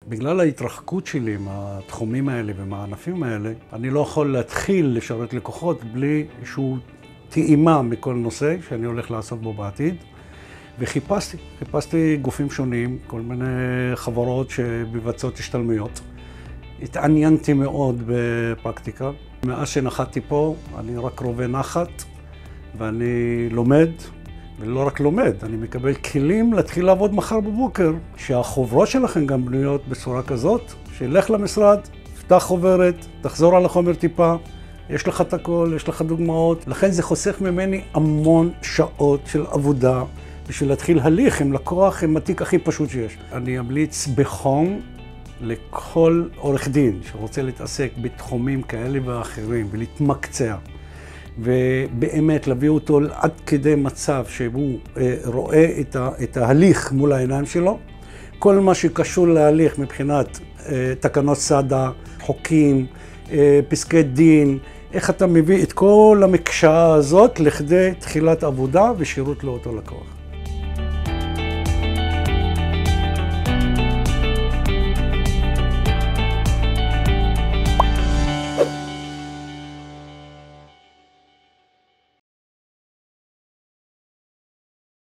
בגלל ההתרחקות שלי מהתחומים האלה ומהענפים האלה, אני לא יכול להתחיל לשרת לקוחות בלי איזושהי טעימה מכל נושא שאני הולך לעסוק בו בעתיד. וחיפשתי גופים שונים, כל מיני חברות שמבצעות השתלמויות. התעניינתי מאוד בפרקטיקה. מאז שנחתתי פה, אני רק רווה נחת, ואני לומד, ולא רק לומד, אני מקבל כלים להתחיל לעבוד מחר בבוקר, שהחוברות שלכם גם בנויות בצורה כזאת, שילך למשרד, פתח חוברת, תחזור על החומר טיפה, יש לך את הכל, יש לך דוגמאות. לכן זה חוסך ממני המון שעות של עבודה, בשביל להתחיל הליך עם לקוח, עם התיק הכי פשוט שיש. אני אמליץ בחום לכל עורך דין שרוצה להתעסק בתחומים כאלה ואחרים ולהתמקצע, ובאמת להביא אותו עד כדי מצב שהוא רואה את ההליך מול העיניים שלו. כל מה שקשור להליך מבחינת תקנות סד"א, חוקים, פסקי דין, איך אתה מביא את כל המקשה הזאת לכדי תחילת עבודה ושירות לאותו לקוח.